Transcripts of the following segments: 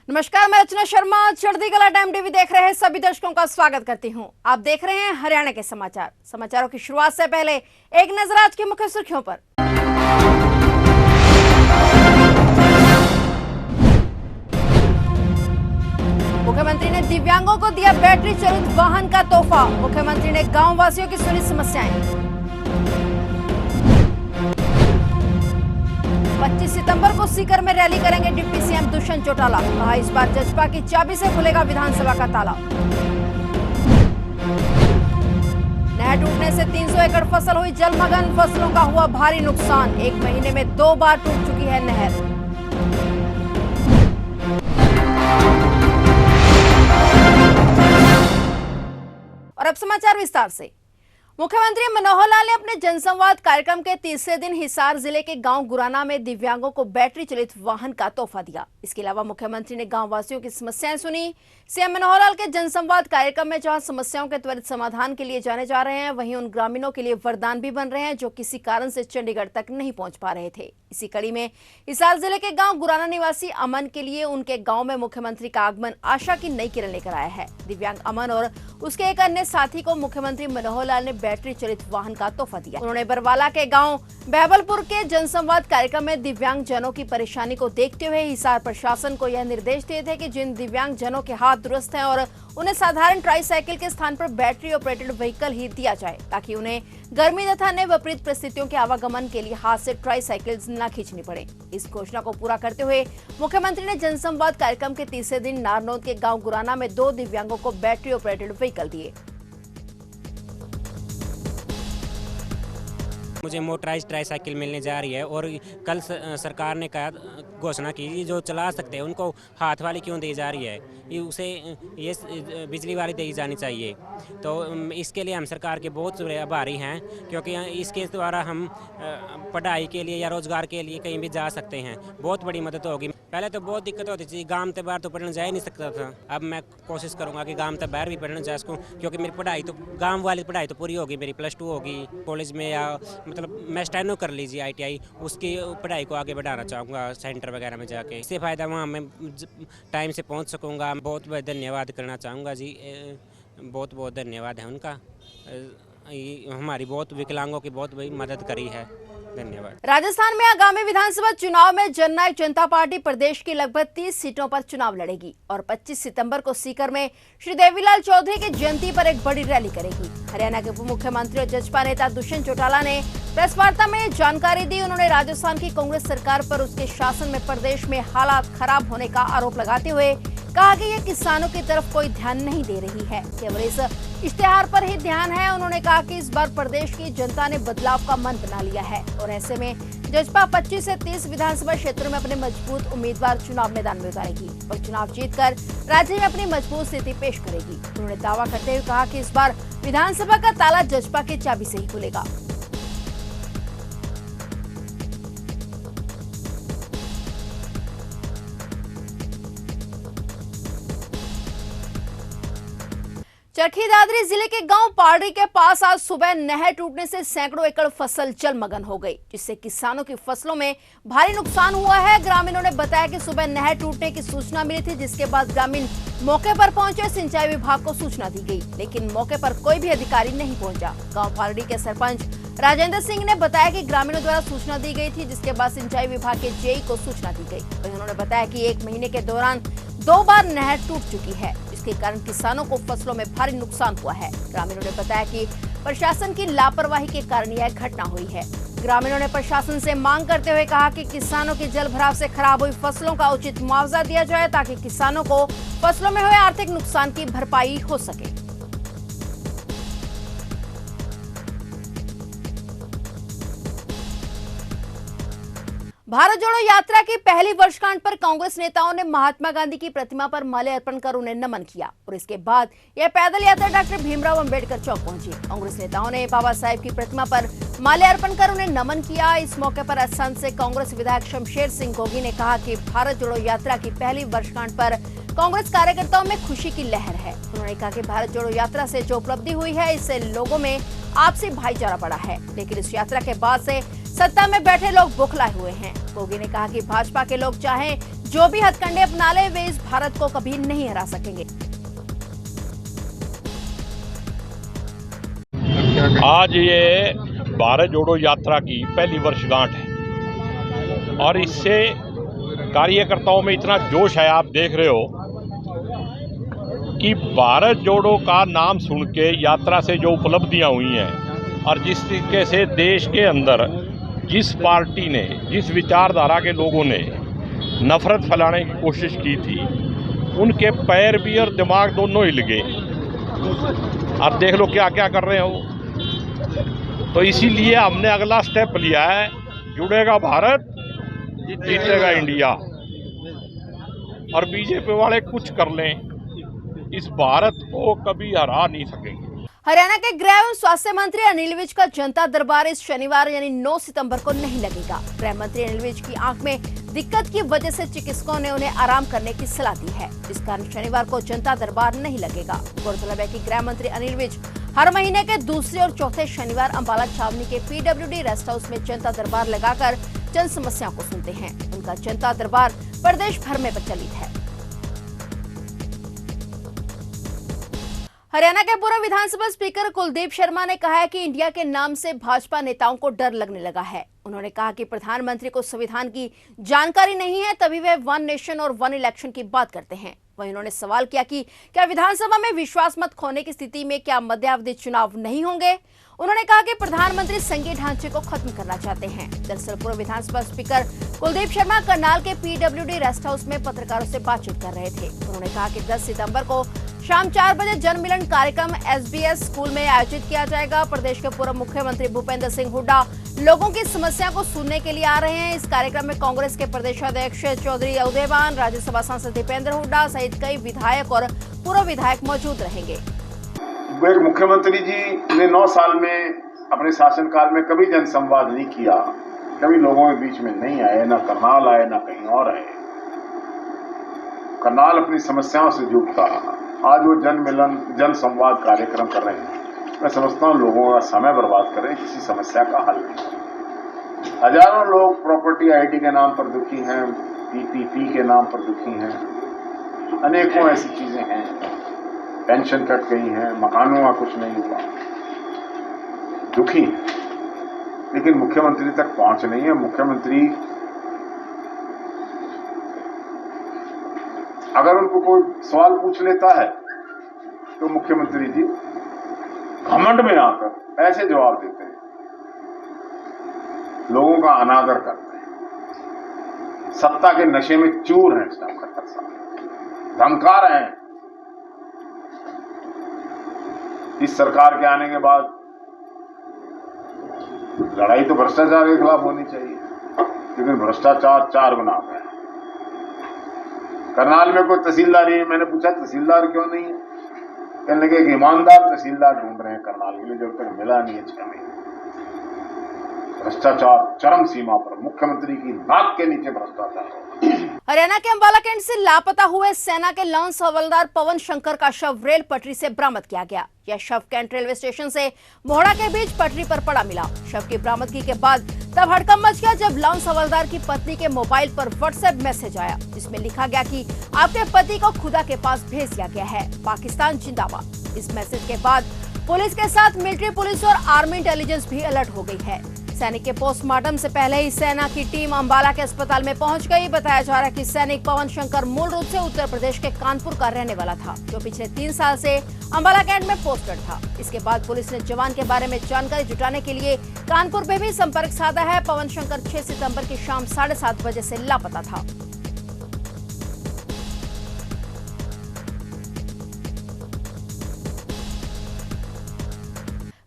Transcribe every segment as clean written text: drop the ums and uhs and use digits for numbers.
नमस्कार, मैं रचना शर्मा चढ़ती कला टाइम टीवी देख रहे हैं सभी दर्शकों का स्वागत करती हूं। आप देख रहे हैं हरियाणा के समाचार। समाचारों की शुरुआत से पहले एक नजर आज की मुख्य सुर्खियों पर। मुख्यमंत्री ने दिव्यांगों को दिया बैटरी चालित वाहन का तोहफा। मुख्यमंत्री ने गांव वासियों की सुनी समस्याएं। 25 सितंबर को सीकर में रैली करेंगे डिप्टी सीएम दुष्यंत चौटाला। कहा, इस बार जजपा की चाबी से खुलेगा विधानसभा का ताला। नहर टूटने से 300 एकड़ फसल हुई जलमग्न। फसलों का हुआ भारी नुकसान। एक महीने में 2 बार टूट चुकी है नहर। और अब समाचार विस्तार से। मुख्यमंत्री मनोहर लाल ने अपने जनसंवाद कार्यक्रम के तीसरे दिन हिसार जिले के गांव गुराना में दिव्यांगों को बैटरी चालित वाहन का तोहफा दिया। इसके अलावा मुख्यमंत्री ने गांव वासियों की समस्याएं सुनी। सीएम मनोहर लाल के जनसंवाद कार्यक्रम में जहां समस्याओं के त्वरित समाधान के लिए जाने जा रहे हैं, वहीं उन ग्रामीणों के लिए वरदान भी बन रहे हैं जो किसी कारण से चंडीगढ़ तक नहीं पहुंच पा रहे थे। इसी कड़ी में हिसार जिले के गांव गुराना निवासी अमन के लिए उनके गांव में मुख्यमंत्री का आगमन आशा की नई किरण लेकर आया है। दिव्यांग अमन और उसके एक अन्य साथी को मुख्यमंत्री मनोहर लाल ने बैटरी चालित वाहन का तोहफा दिया। उन्होंने बरवाला के गांव बहबलपुर के जनसंवाद कार्यक्रम में दिव्यांग जनों की परेशानी को देखते हुए हिसार प्रशासन को यह निर्देश दिए थे कि जिन दिव्यांग जनों के हाथ दुरुस्त हैं और उन्हें साधारण ट्राईसाइकिल के स्थान पर बैटरी ऑपरेटेड व्हीकल ही दिया जाए, ताकि उन्हें गर्मी तथा अन्य विपरीत परिस्थितियों के आवागमन के लिए हाथ से ट्राईसाइकिल न खींचनी पड़े। इस घोषणा को पूरा करते हुए मुख्यमंत्री ने जनसंवाद कार्यक्रम के तीसरे दिन नारनौद के गांव गुराना में 2 दिव्यांगों को बैटरी ऑपरेटेड व्हीकल दिए। मुझे मोटराइज ट्राईसाइकिल मिलने जा रही है और कल सरकार ने कहा घोषणा की जो चला सकते हैं उनको हाथ वाली क्यों दी जा रही है, उसे ये बिजली वाली दी जानी चाहिए। तो इसके लिए हम सरकार के बहुत आभारी हैं, क्योंकि इसके द्वारा हम पढ़ाई के लिए या रोजगार के लिए कहीं भी जा सकते हैं। बहुत बड़ी मदद होगी। पहले तो बहुत दिक्कत होती थी, गांव से बाहर तो पढ़ने जा ही नहीं सकता था। अब मैं कोशिश करूंगा कि गांव से बाहर भी पढ़ने जा सकूँ, क्योंकि मेरी पढ़ाई तो गांव वाली पढ़ाई तो पूरी होगी। मेरी +2 होगी कॉलेज में, या मतलब मैं स्टेनो कर लीजिए ITI, उसकी पढ़ाई को आगे बढ़ाना चाहूँगा सेंटर वगैरह में जाके। इससे फ़ायदा वहाँ मैं टाइम से पहुँच सकूँगा। बहुत बहुत धन्यवाद करना चाहूँगा जी, बहुत बहुत धन्यवाद है उनका। हमारी बहुत विकलांगों की बहुत बड़ी मदद करी है। धन्यवाद। राजस्थान में आगामी विधानसभा चुनाव में जननायक जनता पार्टी प्रदेश की लगभग 30 सीटों पर चुनाव लड़ेगी और 25 सितंबर को सीकर में श्री देवीलाल चौधरी की जयंती पर एक बड़ी रैली करेगी। हरियाणा के उप मुख्यमंत्री और जजपा नेता दुष्यंत चौटाला ने प्रेस वार्ता में जानकारी दी। उन्होंने राजस्थान की कांग्रेस सरकार पर उसके शासन में प्रदेश में हालात खराब होने का आरोप लगाते हुए कहा कि यह किसानों की तरफ कोई ध्यान नहीं दे रही है, केवल इस इश्तेहार पर ही ध्यान है। उन्होंने कहा कि इस बार प्रदेश की जनता ने बदलाव का मन बना लिया है और ऐसे में जजपा 25 से 30 विधानसभा क्षेत्रों में अपने मजबूत उम्मीदवार चुनाव मैदान में उतारेगी और चुनाव जीतकर राज्य में अपनी मजबूत स्थिति पेश करेगी। उन्होंने दावा करते हुए कहा कि इस बार विधानसभा का ताला जजपा की चाबी से ही खुलेगा। चरखी दादरी जिले के गांव पारडी के पास आज सुबह नहर टूटने से सैकड़ों एकड़ फसल जलमग्न हो गई, जिससे किसानों की फसलों में भारी नुकसान हुआ है। ग्रामीणों ने बताया कि सुबह नहर टूटने की सूचना मिली थी, जिसके बाद ग्रामीण मौके पर पहुंचे। सिंचाई विभाग को सूचना दी गई, लेकिन मौके पर कोई भी अधिकारी नहीं पहुंचा। गाँव पारडी के सरपंच राजेंद्र सिंह ने बताया कि ग्रामीणों द्वारा सूचना दी गई थी, जिसके बाद सिंचाई विभाग के जेई को सूचना दी गई। वहीं उन्होंने बताया कि 1 महीने के दौरान 2 बार नहर टूट चुकी है, जिसके कारण किसानों को फसलों में भारी नुकसान हुआ है। ग्रामीणों ने बताया कि प्रशासन की लापरवाही के कारण यह घटना हुई है। ग्रामीणों ने प्रशासन से मांग करते हुए कहा कि किसानों की जल भराव से खराब हुई फसलों का उचित मुआवजा दिया जाए, ताकि किसानों को फसलों में हुए आर्थिक नुकसान की भरपाई हो सके। भारत जोड़ो यात्रा की पहली वर्षगांठ पर कांग्रेस नेताओं ने महात्मा गांधी की प्रतिमा पर माल्यार्पण कर उन्हें नमन किया और इसके बाद यह पैदल यात्रा डॉक्टर भीमराव अंबेडकर चौक पहुंची। कांग्रेस नेताओं ने बाबा साहेब की प्रतिमा पर माल्यार्पण कर उन्हें नमन किया। इस मौके पर असंध से कांग्रेस विधायक शमशेर सिंह गोगी ने कहा कि भारत जोड़ो यात्रा की पहली वर्षगांठ पर कांग्रेस कार्यकर्ताओं में खुशी की लहर है। उन्होंने कहा कि भारत जोड़ो यात्रा से जो उपलब्धि हुई है, इससे लोगों में आपसी भाईचारा बढ़ा है, लेकिन इस यात्रा के बाद से सत्ता में बैठे लोग बौखलाए हुए हैं। गोगी ने कहा कि भाजपा के लोग चाहे जो भी हथकंडे अपना ले वे इस भारत को कभी नहीं हरा सकेंगे। आज ये भारत जोड़ो यात्रा की पहली वर्षगांठ है और इससे कार्यकर्ताओं में इतना जोश है, आप देख रहे हो कि भारत जोड़ो का नाम सुन के यात्रा से जो उपलब्धियां हुई हैं और जिस तरीके से देश के अंदर जिस पार्टी ने, जिस विचारधारा के लोगों ने नफरत फैलाने की कोशिश की थी, उनके पैर भी और दिमाग दोनों हिल गए। आप देख लो क्या क्या कर रहे हैं वो। तो इसीलिए हमने अगला स्टेप लिया है, जुड़ेगा भारत जीतेगा इंडिया। और बीजेपी वाले कुछ कर लें, इस भारत को कभी हरा नहीं सकेंगे। हरियाणा के गृह एवं स्वास्थ्य मंत्री अनिल विज का जनता दरबार इस शनिवार यानी 9 सितंबर को नहीं लगेगा। गृह मंत्री अनिल विज की आंख में दिक्कत की वजह से चिकित्सकों ने उन्हें आराम करने की सलाह दी है। इस कारण शनिवार को जनता दरबार नहीं लगेगा। गौरतलब है कि गृह मंत्री अनिल विज हर महीने के दूसरे और चौथे शनिवार अंबाला छावनी के PWD रेस्ट हाउस में जनता दरबार लगाकर जन समस्याओं को सुनते हैं। उनका जनता दरबार प्रदेश भर में प्रचलित है। हरियाणा के पूर्व विधानसभा स्पीकर कुलदीप शर्मा ने कहा है कि इंडिया के नाम से भाजपा नेताओं को डर लगने लगा है। उन्होंने कहा कि प्रधानमंत्री को संविधान की जानकारी नहीं है, तभी वे 1 नेशन और 1 इलेक्शन की बात करते हैं। वहीं उन्होंने सवाल किया कि क्या विधानसभा में विश्वास मत खोने की स्थिति में क्या मध्यावधि चुनाव नहीं होंगे। उन्होंने कहा कि प्रधानमंत्री संघीय ढांचे को खत्म करना चाहते हैं। दरअसल पूर्व विधानसभा स्पीकर कुलदीप शर्मा करनाल के PWD रेस्ट हाउस में पत्रकारों से बातचीत कर रहे थे। उन्होंने कहा कि 10 सितंबर को शाम 4 बजे जनमिलन कार्यक्रम SBS स्कूल में आयोजित किया जाएगा। प्रदेश के पूर्व मुख्यमंत्री भूपेंद्र सिंह हुड्डा लोगों की समस्या को सुनने के लिए आ रहे हैं। इस कार्यक्रम में कांग्रेस के प्रदेशाध्यक्ष चौधरी उदयभान, राज्यसभा सांसद दीपेंद्र हुड्डा सहित कई विधायक और पूर्व विधायक मौजूद रहेंगे। मुख्यमंत्री जी ने 9 साल में अपने शासनकाल में कभी जनसंवाद नहीं किया, कभी लोगों के बीच में नहीं आए, न करनाल आए न कहीं और आए। करनाल अपनी समस्याओं से जूझता रहा। आज वो जन संवाद कार्यक्रम कर रहे हैं। मैं समझता हूँ लोगों का समय बर्बाद कर रहे हैं, किसी समस्या का हल नहीं। हजारों लोग प्रॉपर्टी ID के नाम पर दुखी हैं, PPP के नाम पर दुखी हैं, अनेकों ऐसी चीजें हैं, पेंशन कट गई है, मकानों का कुछ नहीं हुआ, दुखी। लेकिन मुख्यमंत्री तक पहुंच नहीं है। मुख्यमंत्री अगर उनको कोई सवाल पूछ लेता है तो मुख्यमंत्री जी घमंड में आकर ऐसे जवाब देते हैं, लोगों का अनादर करते हैं, सत्ता के नशे में चूर हैं, खट्टर साहब धमका रहे हैं। इस सरकार के आने के बाद लड़ाई तो भ्रष्टाचार के खिलाफ होनी चाहिए, लेकिन भ्रष्टाचार 4 गुना है। करनाल में कोई तहसीलदार नहीं है। मैंने पूछा तहसीलदार क्यों नहीं है, कहने लगे कि ईमानदार तहसीलदार ढूंढ रहे हैं करनाल के लिए, जब तक मिला नहीं है 6 महीने। भ्रष्टाचार चरम सीमा पर, मुख्यमंत्री की नाक के नीचे भ्रष्टाचार। हरियाणा के अंबाला कैंट से लापता हुए सेना के लांस हवलदार पवन शंकर का शव रेल पटरी से बरामद किया गया। यह शव कैंट रेलवे स्टेशन से मोहड़ा के बीच पटरी पर पड़ा मिला। शव की बरामदगी के बाद तब हड़कंप मच गया जब लांस हवलदार की पत्नी के मोबाइल पर व्हाट्सएप मैसेज आया, जिसमें लिखा गया कि आपके पति को खुदा के पास भेज दिया गया है, पाकिस्तान जिंदाबाद। इस मैसेज के बाद पुलिस के साथ मिलिट्री पुलिस और आर्मी इंटेलिजेंस भी अलर्ट हो गई है। सैनिक के पोस्टमार्टम से पहले ही सेना की टीम अंबाला के अस्पताल में पहुंच गई। बताया जा रहा है कि सैनिक पवन शंकर मूल रूप से उत्तर प्रदेश के कानपुर का रहने वाला था, जो पिछले 3 साल से अंबाला कैंट में पोस्टेड था। इसके बाद पुलिस ने जवान के बारे में जानकारी जुटाने के लिए कानपुर में भी संपर्क साधा है। पवन शंकर 6 सितंबर की शाम 7:30 बजे से लापता था।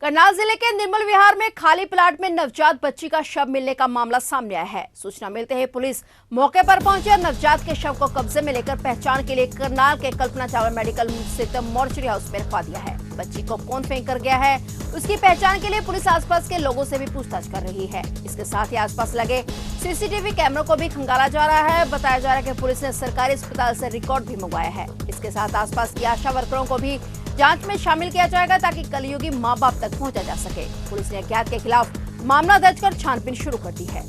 करनाल जिले के निर्मल विहार में खाली प्लाट में नवजात बच्ची का शव मिलने का मामला सामने आया है। सूचना मिलते ही पुलिस मौके पर पहुंची और नवजात के शव को कब्जे में लेकर पहचान के लिए करनाल के कल्पना चावला मेडिकल स्थित मॉर्चरी हाउस में रखवा दिया है। बच्ची को कौन फेंक कर गया है, उसकी पहचान के लिए पुलिस आसपास के लोगों से भी पूछताछ कर रही है। इसके साथ ही आसपास लगे CCTV कैमरों को भी खंगाला जा रहा है। बताया जा रहा है कि पुलिस ने सरकारी अस्पताल से रिकॉर्ड भी मंगवाया है। इसके साथ आसपास की आशा वर्करों को भी जांच में शामिल किया जाएगा ताकि कलयुगी मां बाप तक पहुंचा जा सके। पुलिस ने अज्ञात के खिलाफ मामला दर्ज कर छानबीन शुरू कर दी है।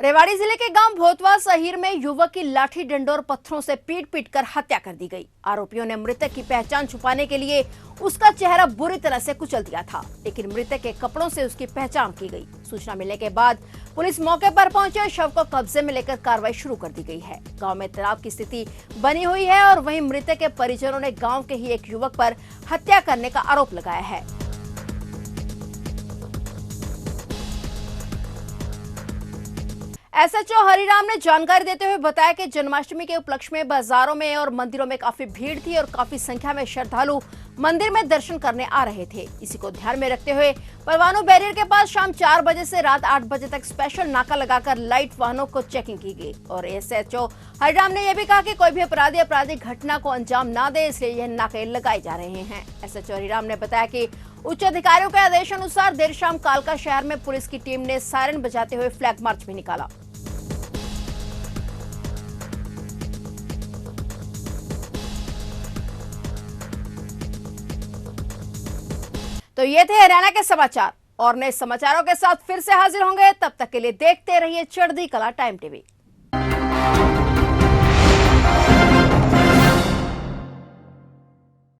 रेवाड़ी जिले के गांव भोतवा सहीर में युवक की लाठी डंडों और पत्थरों से पीट कर हत्या कर दी गई। आरोपियों ने मृतक की पहचान छुपाने के लिए उसका चेहरा बुरी तरह से कुचल दिया था, लेकिन मृतक के कपड़ों से उसकी पहचान की गई। सूचना मिलने के बाद पुलिस मौके पर पहुंची और शव को कब्जे में लेकर कार्रवाई शुरू कर दी गई है। गांव में तनाव की स्थिति बनी हुई है और वहीं मृतक के परिजनों ने गाँव के ही एक युवक पर हत्या करने का आरोप लगाया है। एसएचओ हरिराम ने जानकारी देते हुए बताया कि जन्माष्टमी के उपलक्ष्य में बाजारों में और मंदिरों में काफी भीड़ थी और काफी संख्या में श्रद्धालु मंदिर में दर्शन करने आ रहे थे। इसी को ध्यान में रखते हुए परवाणु बैरियर के पास शाम 4 बजे से रात 8 बजे तक स्पेशल नाका लगाकर लाइट वाहनों को चेकिंग की गई। और एसएचओ हरिराम ने यह भी कहा कि कोई भी अपराधी आपराधिक घटना को अंजाम न दे, इसलिए यह नाके लगाए जा रहे हैं। एसएचओ हरिराम ने बताया कि उच्च अधिकारियों के आदेश अनुसार देर शाम कालका शहर में पुलिस की टीम ने सायरन बजाते हुए फ्लैग मार्च भी निकाला। तो ये थे हरियाणा के समाचार और नए समाचारों के साथ फिर से हाजिर होंगे। तब तक के लिए देखते रहिए चढ़ती कला टाइम टीवी।